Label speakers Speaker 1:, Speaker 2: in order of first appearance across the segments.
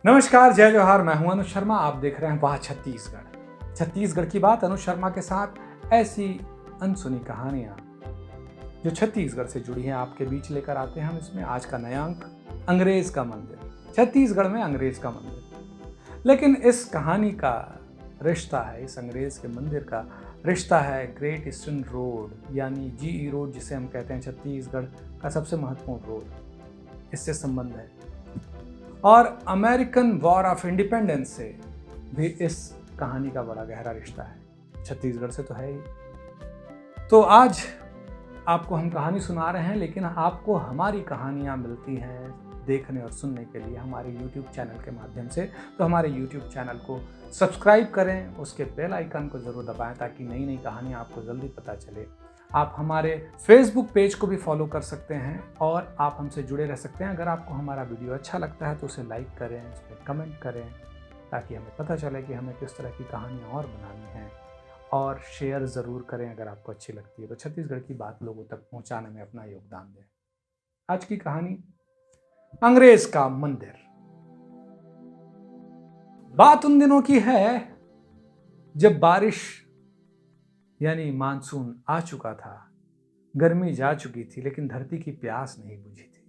Speaker 1: नमस्कार, जय जोहार। मैं हूं अनुज शर्मा। आप देख रहे हैं वाह छत्तीसगढ़। छत्तीसगढ़ की बात अनुज शर्मा के साथ ऐसी अनसुनी कहानियां जो छत्तीसगढ़ से जुड़ी हैं आपके बीच लेकर आते हैं हम। इसमें आज का नया अंक अंग्रेज का मंदिर। छत्तीसगढ़ में अंग्रेज का मंदिर, लेकिन इस कहानी का रिश्ता है, इस अंग्रेज के मंदिर का रिश्ता है ग्रेट ईस्टर्न रोड यानी जीई रोड, जिसे हम कहते हैं छत्तीसगढ़ का सबसे महत्वपूर्ण रोड। इससे संबंध है और अमेरिकन वॉर ऑफ इंडिपेंडेंस से भी इस कहानी का बड़ा गहरा रिश्ता है। छत्तीसगढ़ से तो है ही। तो आज आपको हम कहानी सुना रहे हैं, लेकिन आपको हमारी कहानियां मिलती हैं देखने और सुनने के लिए हमारे YouTube चैनल के माध्यम से। तो हमारे YouTube चैनल को सब्सक्राइब करें, उसके बेल आइकन को ज़रूर दबाएं ताकि नई नई कहानियां आपको जल्दी पता चले। आप हमारे फेसबुक पेज को भी फॉलो कर सकते हैं और आप हमसे जुड़े रह सकते हैं। अगर आपको हमारा वीडियो अच्छा लगता है तो उसे लाइक करें, उस पर कमेंट करें ताकि हमें पता चले कि हमें किस तरह की कहानियाँ और बनानी हैं। और शेयर ज़रूर करें अगर आपको अच्छी लगती है तो छत्तीसगढ़ की बात लोगों तक पहुँचाने में अपना योगदान दें। आज की कहानी अंग्रेज का मंदिर। बात उन दिनों की है जब बारिश यानी मानसून आ चुका था, गर्मी जा चुकी थी, लेकिन धरती की प्यास नहीं बुझी थी।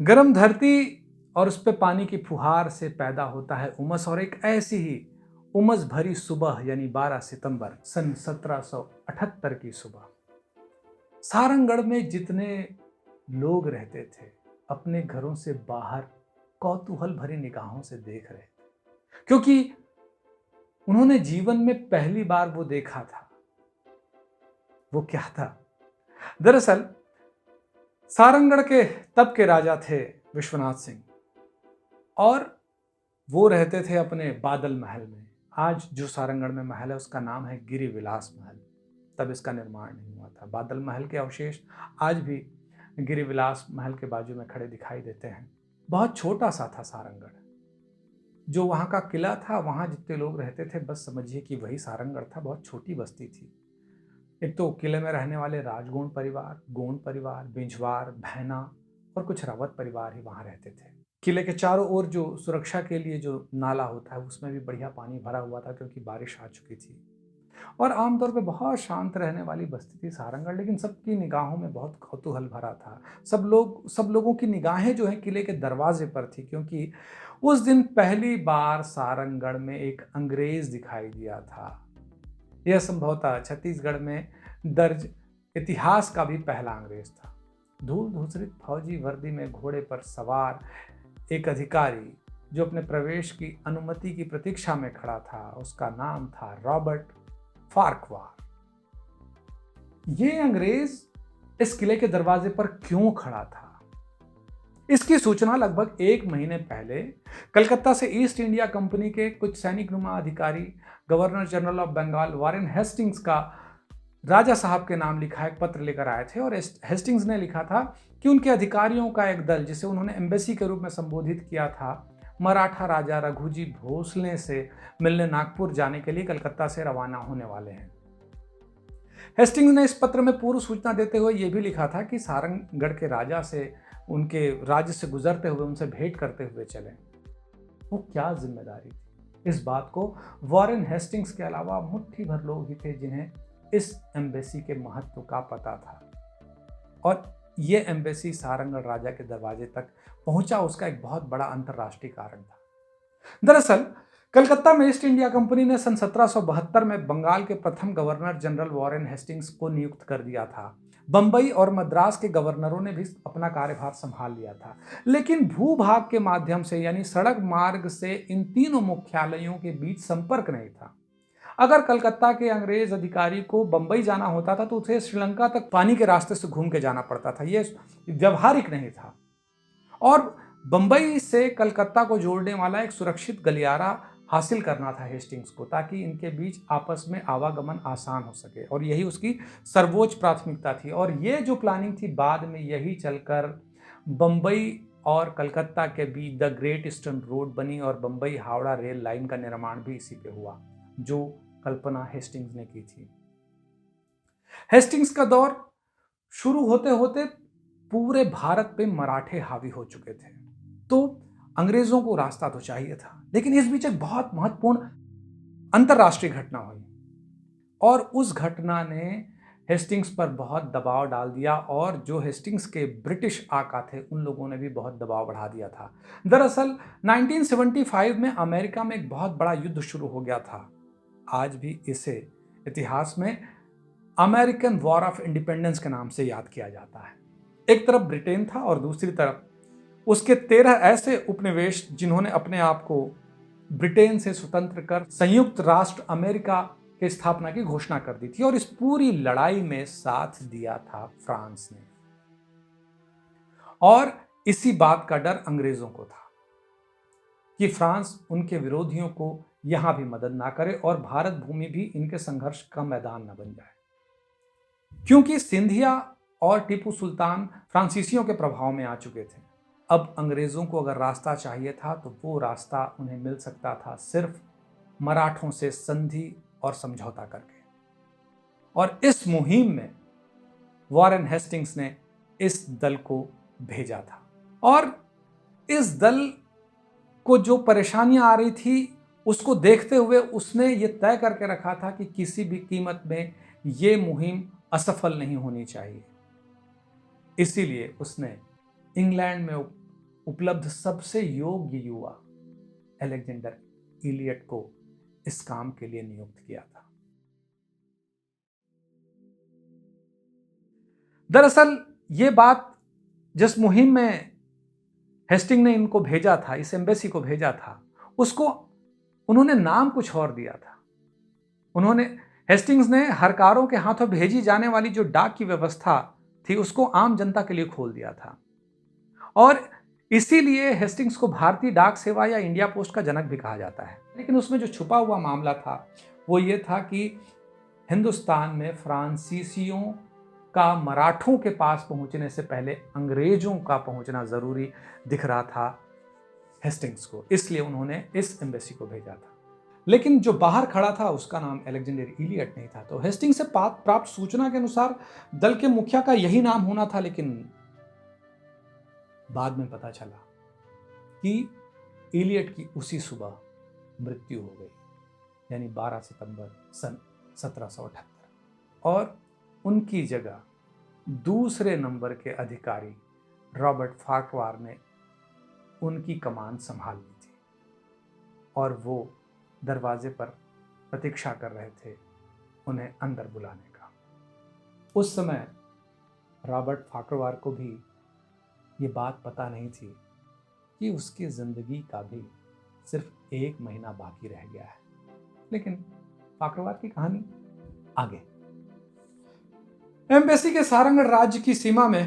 Speaker 1: गर्म धरती और उस पे पानी की फुहार से पैदा होता है उमस, और एक ऐसी ही उमस भरी सुबह यानी 12 सितंबर सन 1778 की सुबह सारंगढ़ में जितने लोग रहते थे अपने घरों से बाहर कौतूहल भरी निगाहों से देख रहे थे, क्योंकि उन्होंने जीवन में पहली बार वो देखा था। वो क्या था? दरअसल सारंगढ़ के तब के राजा थे विश्वनाथ सिंह, और वो रहते थे अपने बादल महल में। आज जो सारंगढ़ में महल है उसका नाम है गिरिविलास महल। तब इसका निर्माण नहीं हुआ था। बादल महल के अवशेष आज भी गिरिविलास महल के बाजू में खड़े दिखाई देते हैं। बहुत छोटा सा था सारंगढ़। जो वहाँ का किला था, वहाँ जितने लोग रहते थे बस समझिए कि वही सारंगढ़ था। बहुत छोटी बस्ती थी। एक तो किले में रहने वाले राजगोंड परिवार, गोंड परिवार, बिंझवार, भैना और कुछ रावत परिवार ही वहाँ रहते थे। किले के चारों ओर जो सुरक्षा के लिए जो नाला होता है उसमें भी बढ़िया पानी भरा हुआ था, क्योंकि बारिश आ चुकी थी। और आमतौर पे बहुत शांत रहने वाली बस्ती थी सारंगढ़, लेकिन सबकी निगाहों में बहुत कौतूहल भरा था। सब लोगों की निगाहें जो है किले के दरवाजे पर थी, क्योंकि उस दिन पहली बार सारंगढ़ में एक अंग्रेज दिखाई दिया था। यह संभवतः छत्तीसगढ़ में दर्ज इतिहास का भी पहला अंग्रेज था। धूल धूसरित फौजी वर्दी में घोड़े पर सवार एक अधिकारी जो अपने प्रवेश की अनुमति की प्रतीक्षा में खड़ा था, उसका नाम था रॉबर्ट फार्क्वार। ये अंग्रेज इस किले के दरवाजे पर क्यों खड़ा था, इसकी सूचना लगभग 1 महीने पहले कलकत्ता से ईस्ट इंडिया कंपनी के कुछ सैनिक नुमा अधिकारी governor general of Bengal Warren Hastings का राजा साहब के नाम लिखा एक पत्र लेकर आए थे। और हेस्टिंग्स ने लिखा था कि उनके अधिकारियों का एक दल, जिसे उन्होंने एम्बेसी के रूप में संबोधित किया था, मराठा राजा रघुजी भोसले से मिलने नागपुर जाने के लिए कलकत्ता से रवाना होने वाले हैं। हेस्टिंग्स ने इस पत्र में पूर्व सूचना देते हुए यह भी लिखा था कि सारंगढ़ के राजा से, उनके राज्य से गुजरते हुए उनसे भेंट करते हुए चले। वो क्या जिम्मेदारी थी, इस बात को वॉरेन हेस्टिंग्स के अलावा मुट्ठी भर लोग ही थे जिन्हें इस एम्बेसी के महत्व का पता था। और ये एम्बेसी सारंगढ़ राजा के दरवाजे तक पहुंचा, उसका एक बहुत बड़ा अंतर्राष्ट्रीय कारण था। दरअसल कलकत्ता में ईस्ट इंडिया कंपनी ने सन 1772 में बंगाल के प्रथम गवर्नर जनरल वॉरेन हेस्टिंग्स को नियुक्त कर दिया था। बंबई और मद्रास के गवर्नरों ने भी अपना कार्यभार संभाल लिया था, लेकिन भूभाग के माध्यम से यानी सड़क मार्ग से इन तीनों मुख्यालयों के बीच संपर्क नहीं था। अगर कलकत्ता के अंग्रेज अधिकारी को बंबई जाना होता था तो उसे श्रीलंका तक पानी के रास्ते से घूम के जाना पड़ता था। यह व्यवहारिक नहीं था। और बंबई से कलकत्ता को जोड़ने वाला एक सुरक्षित गलियारा हासिल करना था हेस्टिंग्स को, ताकि इनके बीच आपस में आवागमन आसान हो सके, और यही उसकी सर्वोच्च प्राथमिकता थी। और ये जो प्लानिंग थी बाद में यही चलकर बंबई और कलकत्ता के बीच द ग्रेट ईस्टर्न रोड बनी, और बंबई हावड़ा रेल लाइन का निर्माण भी इसी पे हुआ, जो कल्पना हेस्टिंग्स ने की थी। हेस्टिंग्स का दौर शुरू होते होते पूरे भारत पे मराठे हावी हो चुके थे। तो अंग्रेजों को रास्ता तो चाहिए था, लेकिन इस बीच एक बहुत महत्वपूर्ण अंतरराष्ट्रीय घटना हुई और उस घटना ने हेस्टिंग्स पर बहुत दबाव डाल दिया और जो हेस्टिंग्स के ब्रिटिश आका थे उन लोगों ने भी बहुत दबाव बढ़ा दिया था। दरअसल 1975 में अमेरिका में एक बहुत बड़ा युद्ध शुरू हो गया था। आज भी इसे इतिहास में अमेरिकन वॉर ऑफ इंडिपेंडेंस के नाम से याद किया जाता है। एक तरफ ब्रिटेन था और दूसरी तरफ उसके 13 ऐसे उपनिवेश जिन्होंने अपने आप को ब्रिटेन से स्वतंत्र कर संयुक्त राष्ट्र अमेरिका की स्थापना की घोषणा कर दी थी और इस पूरी लड़ाई में साथ दिया था फ्रांस ने। और इसी बात का डर अंग्रेजों को था कि फ्रांस उनके विरोधियों को यहां भी मदद ना करे और भारत भूमि भी इनके संघर्ष का मैदान न बन जाए, क्योंकि सिंधिया और टीपू सुल्तान फ्रांसीसियों के प्रभाव में आ चुके थे। अब अंग्रेजों को अगर रास्ता चाहिए था तो वो रास्ता उन्हें मिल सकता था सिर्फ मराठों से संधि और समझौता करके। और इस मुहिम में वॉरेन हेस्टिंग्स ने इस दल को भेजा था और इस दल को जो परेशानियां आ रही थी उसको देखते हुए उसने ये तय करके रखा था कि किसी भी कीमत में ये मुहिम असफल नहीं होनी चाहिए। इसीलिए उसने इंग्लैंड में उपलब्ध सबसे योग्य युवा अलेक्जेंडर इलियट को इस काम के लिए नियुक्त किया था। दरअसल ये बात जिस मुहिम में हेस्टिंग ने इनको भेजा था, इस एम्बेसी को भेजा था, उसको उन्होंने नाम कुछ और दिया था। उन्होंने हेस्टिंग्स ने हरकारों के हाथों भेजी जाने वाली जो डाक की व्यवस्था थी उसको आम जनता के लिए खोल दिया था और इसीलिए हेस्टिंग्स को भारतीय डाक सेवा या इंडिया पोस्ट का जनक भी कहा जाता है। लेकिन उसमें जो छुपा हुआ मामला था वो ये था कि हिंदुस्तान में फ्रांसीसियों का मराठों के पास पहुंचने से पहले अंग्रेजों का पहुंचना जरूरी दिख रहा था हेस्टिंग्स को, इसलिए उन्होंने इस एम्बेसी को भेजा था। लेकिन जो बाहर खड़ा था उसका नाम अलेक्जेंडर इलियट नहीं था। तो हेस्टिंग्स से प्राप्त सूचना के अनुसार दल के मुखिया का यही नाम होना था, लेकिन बाद में पता चला कि इलियट की उसी सुबह मृत्यु हो गई, यानी 12 सितंबर सन 1778, और उनकी जगह दूसरे नंबर के अधिकारी रॉबर्ट फार्क्वार ने उनकी कमान संभाल ली थी और वो दरवाजे पर प्रतीक्षा कर रहे थे उन्हें अंदर बुलाने का। उस समय रॉबर्ट फार्क्वार को भी ये बात पता नहीं थी कि उसकी जिंदगी का भी सिर्फ 1 महीना बाकी रह गया है। लेकिन फार्क्वार की कहानी आगे। एम्बेसी के सारंगढ़ राज्य की सीमा में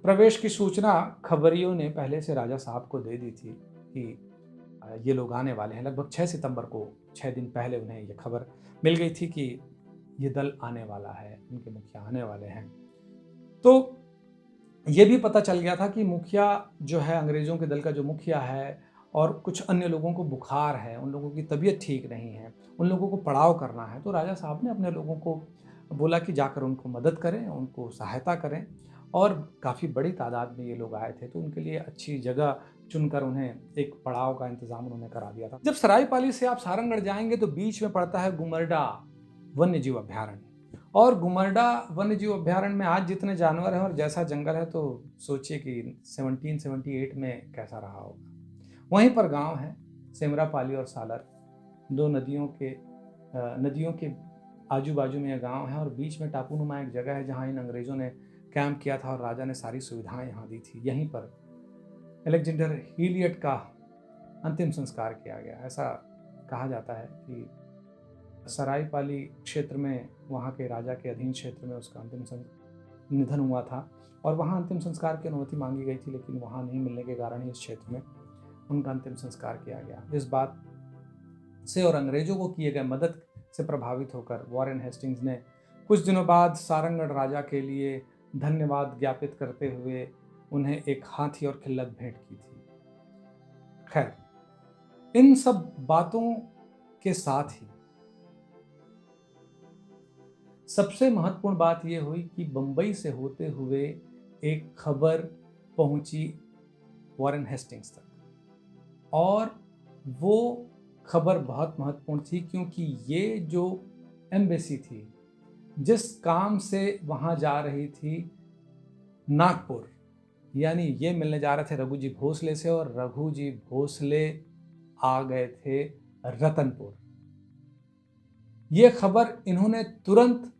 Speaker 1: प्रवेश की सूचना खबरियों ने पहले से राजा साहब को दे दी थी कि ये लोग आने वाले हैं। लगभग 6 सितंबर को, 6 दिन पहले उन्हें ये खबर मिल गई थी कि ये दल आने वाला है, उनके मुखिया आने वाले हैं। तो ये भी पता चल गया था कि मुखिया जो है, अंग्रेजों के दल का जो मुखिया है, और कुछ अन्य लोगों को बुखार है, उन लोगों की तबीयत ठीक नहीं है, उन लोगों को पड़ाव करना है। तो राजा साहब ने अपने लोगों को बोला कि जाकर उनको मदद करें, उनको सहायता करें, और काफ़ी बड़ी तादाद में ये लोग आए थे। तो उनके लिए अच्छी जगह चुनकर उन्हें एक पड़ाव का इंतजाम उन्होंने करा दिया था। जब सरायपाली से आप सारंगढ़ जाएंगे तो बीच में पड़ता है गुमरडा वन्यजीव अभ्यारण्य, और गुमरडा वन्यजीव अभ्यारण्य में आज जितने जानवर हैं और जैसा जंगल है, तो सोचिए कि 1778 में कैसा रहा होगा। वहीं पर गांव है सेमरापाली और सालर, 2 नदियों के आजू बाजू में यह गांव है, और बीच में टापूनुमा एक जगह है जहां इन अंग्रेजों ने कैंप किया था और राजा ने सारी सुविधाएं यहाँ दी थी। यहीं पर अलेक्जेंडर इलियट का अंतिम संस्कार किया गया। ऐसा कहा जाता है कि सरायपाली क्षेत्र में, वहाँ के राजा के अधीन क्षेत्र में उसका निधन हुआ था, और वहाँ अंतिम संस्कार की अनुमति मांगी गई थी, लेकिन वहाँ नहीं मिलने के कारण इस क्षेत्र में उनका अंतिम संस्कार किया गया। इस बात से और अंग्रेजों को किए गए मदद से प्रभावित होकर वॉरेन हेस्टिंग्स ने कुछ दिनों बाद सारंगढ़ राजा के लिए धन्यवाद ज्ञापित करते हुए उन्हें एक हाथी और खिल्लत भेंट की थी। खैर, इन सब बातों के साथ ही सबसे महत्वपूर्ण बात यह हुई कि बंबई से होते हुए एक खबर पहुंची वॉरेन हेस्टिंग्स तक, और वो खबर बहुत महत्वपूर्ण थी क्योंकि ये जो एम्बेसी थी, जिस काम से वहाँ जा रही थी नागपुर, यानी ये मिलने जा रहे थे रघु जी भोसले से, और रघु जी भोसले आ गए थे रतनपुर। ये खबर इन्होंने तुरंत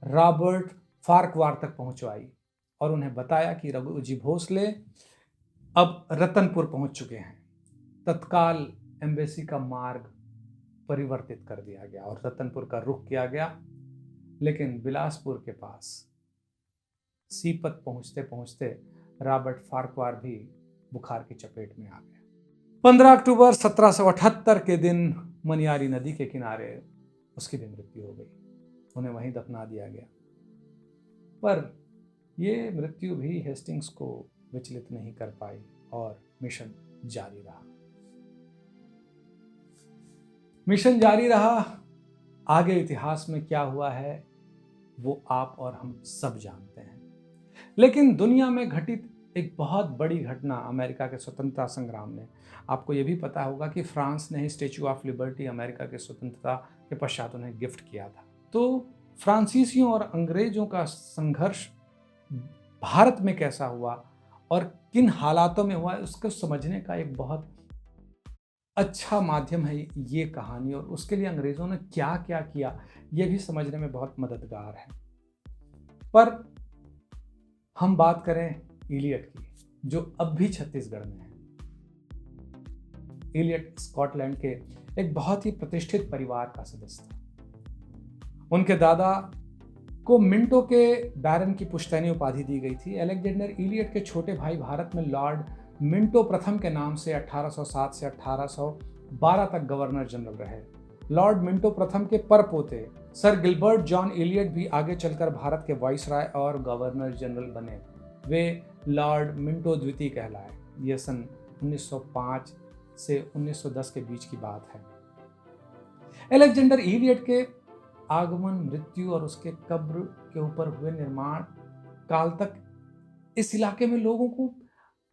Speaker 1: रॉबर्ट फार्क्वार तक पहुंचवाई और उन्हें बताया कि रघु जी भोसले अब रतनपुर पहुंच चुके हैं। तत्काल एम्बेसी का मार्ग परिवर्तित कर दिया गया और रतनपुर का रुख किया गया, लेकिन बिलासपुर के पास सीपत पहुंचते पहुंचते रॉबर्ट फार्क्वार भी बुखार की चपेट में आ गए। 15 अक्टूबर 1778 के दिन मनियारी नदी के किनारे उसकी भी मृत्यु हो गई। उन्हें वहीं दफना दिया गया। पर ये मृत्यु भी हेस्टिंग्स को विचलित नहीं कर पाई और मिशन जारी रहा। मिशन जारी रहा। आगे इतिहास में क्या हुआ है वो आप और हम सब जानते हैं। लेकिन दुनिया में घटित एक बहुत बड़ी घटना अमेरिका के स्वतंत्रता संग्राम में, आपको ये भी पता होगा कि फ्रांस ने ही स्टैच्यू ऑफ लिबर्टी अमेरिका के स्वतंत्रता के पश्चात उन्हें गिफ्ट किया था। तो फ्रांसीसियों और अंग्रेजों का संघर्ष भारत में कैसा हुआ और किन हालातों में हुआ, उसको समझने का एक बहुत अच्छा माध्यम है ये कहानी, और उसके लिए अंग्रेजों ने क्या क्या किया ये भी समझने में बहुत मददगार है। पर हम बात करें इलियट की, जो अब भी छत्तीसगढ़ में है। इलियट स्कॉटलैंड के एक बहुत ही प्रतिष्ठित परिवार का सदस्य था। उनके दादा को मिंटो के बैरन की पुश्तैनी उपाधि दी गई थी। अलेक्जेंडर इलियट के छोटे भाई भारत में लॉर्ड मिंटो प्रथम के नाम से 1807 से 1812 तक गवर्नर जनरल रहे। लॉर्ड मिंटो प्रथम के परपोते सर गिलबर्ट जॉन इलियट भी आगे चलकर भारत के वाइसराय और गवर्नर जनरल बने। वे लॉर्ड मिंटो द्वितीय कहलाए। यह सन 1905 से 1910 के बीच की बात है। अलेक्जेंडर इलियट के आगमन, मृत्यु और उसके कब्र के ऊपर हुए निर्माण काल तक इस इलाके में लोगों को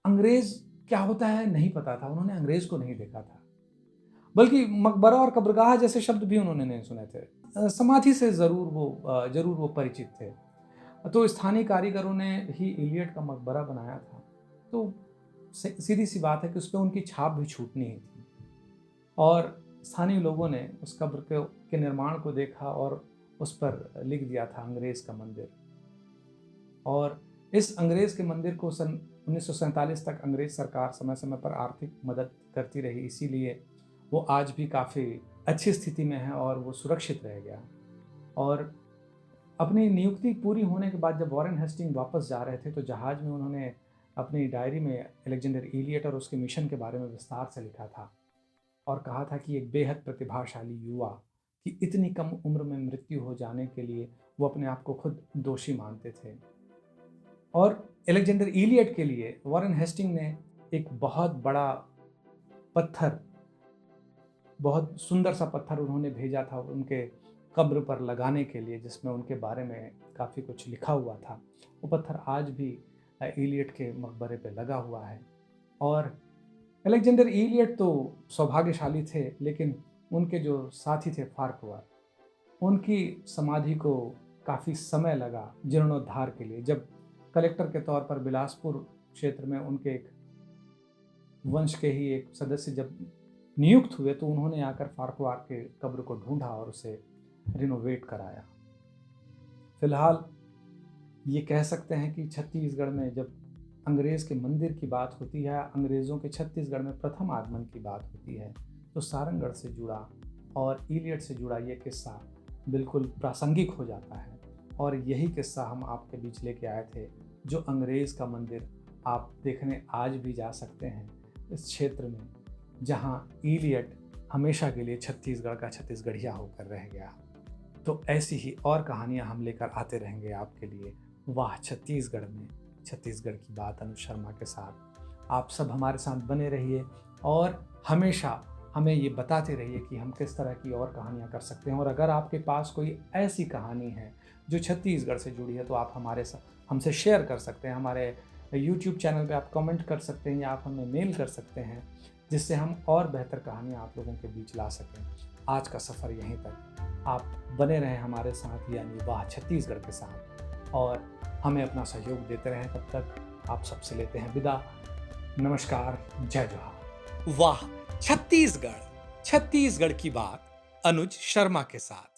Speaker 1: अंग्रेज क्या होता है नहीं पता था। उन्होंने अंग्रेज को नहीं देखा था, बल्कि मकबरा और कब्रगाह जैसे शब्द भी उन्होंने नहीं सुने थे। समाधि से जरूर वो परिचित थे। तो स्थानीय कारीगरों ने ही इलियट का मकबरा बनाया था, तो सीधी सी बात है कि उस पर उनकी छाप भी छूटनी ही थी। और स्थानीय लोगों ने उस कब्र के निर्माण को देखा और उस पर लिख दिया था अंग्रेज का मंदिर। और इस अंग्रेज के मंदिर को सन 1947 तक अंग्रेज सरकार समय समय पर आर्थिक मदद करती रही, इसीलिए वो आज भी काफ़ी अच्छी स्थिति में है और वो सुरक्षित रह गया। और अपनी नियुक्ति पूरी होने के बाद जब वॉरेन हेस्टिंग वापस जा रहे थे तो जहाज में उन्होंने अपनी डायरी में अलेक्जेंडर इलियट और उसके मिशन के बारे में विस्तार से लिखा था और कहा था कि एक बेहद प्रतिभाशाली युवा की इतनी कम उम्र में मृत्यु हो जाने के लिए वो अपने आप को खुद दोषी मानते थे। और अलेक्जेंडर इलियट के लिए वॉरेन हेस्टिंग ने एक बहुत बड़ा पत्थर, बहुत सुंदर सा पत्थर उन्होंने भेजा था उनके कब्र पर लगाने के लिए, जिसमें उनके बारे में काफ़ी कुछ लिखा हुआ था। वो पत्थर आज भी इलियट के मकबरे पे लगा हुआ है। और अलेक्जेंडर इलियट तो सौभाग्यशाली थे, लेकिन उनके जो साथी थे फार्क्वार, उनकी समाधि को काफ़ी समय लगा जीर्णोद्धार के लिए। जब कलेक्टर के तौर पर बिलासपुर क्षेत्र में उनके एक वंश के ही एक सदस्य जब नियुक्त हुए तो उन्होंने आकर फार्क्वार के कब्र को ढूंढा और उसे रिनोवेट कराया। फिलहाल ये कह सकते हैं कि छत्तीसगढ़ में जब अंग्रेज के मंदिर की बात होती है, अंग्रेज़ों के छत्तीसगढ़ में प्रथम आगमन की बात होती है, तो सारंगढ़ से जुड़ा और इलियट से जुड़ा ये किस्सा बिल्कुल प्रासंगिक हो जाता है। और यही किस्सा हम आपके बीच लेके आए थे, जो अंग्रेज़ का मंदिर आप देखने आज भी जा सकते हैं इस क्षेत्र में, जहाँ इलियट हमेशा के लिए छत्तीसगढ़ का छत्तीसगढ़िया होकर रह गया। तो ऐसी ही और कहानियाँ हम लेकर आते रहेंगे आपके लिए वाह छत्तीसगढ़ में, छत्तीसगढ़ की बात अनुज शर्मा के साथ। आप सब हमारे साथ बने रहिए और हमेशा हमें ये बताते रहिए कि हम किस तरह की और कहानियाँ कर सकते हैं। और अगर आपके पास कोई ऐसी कहानी है जो छत्तीसगढ़ से जुड़ी है तो आप हमारे साथ हमसे शेयर कर सकते हैं। हमारे YouTube चैनल पे आप कमेंट कर सकते हैं या आप हमें मेल कर सकते हैं जिससे हम और बेहतर कहानियाँ आप लोगों के बीच ला सकें। आज का सफ़र यहीं तक। आप बने रहें हमारे साथ, यानी वाह छत्तीसगढ़ के साथ, और हमें अपना सहयोग देते रहें। तब तक आप सबसे लेते हैं विदा। नमस्कार, जय जोहार।
Speaker 2: वाह छत्तीसगढ़, छत्तीसगढ़ की बात अनुज शर्मा के साथ।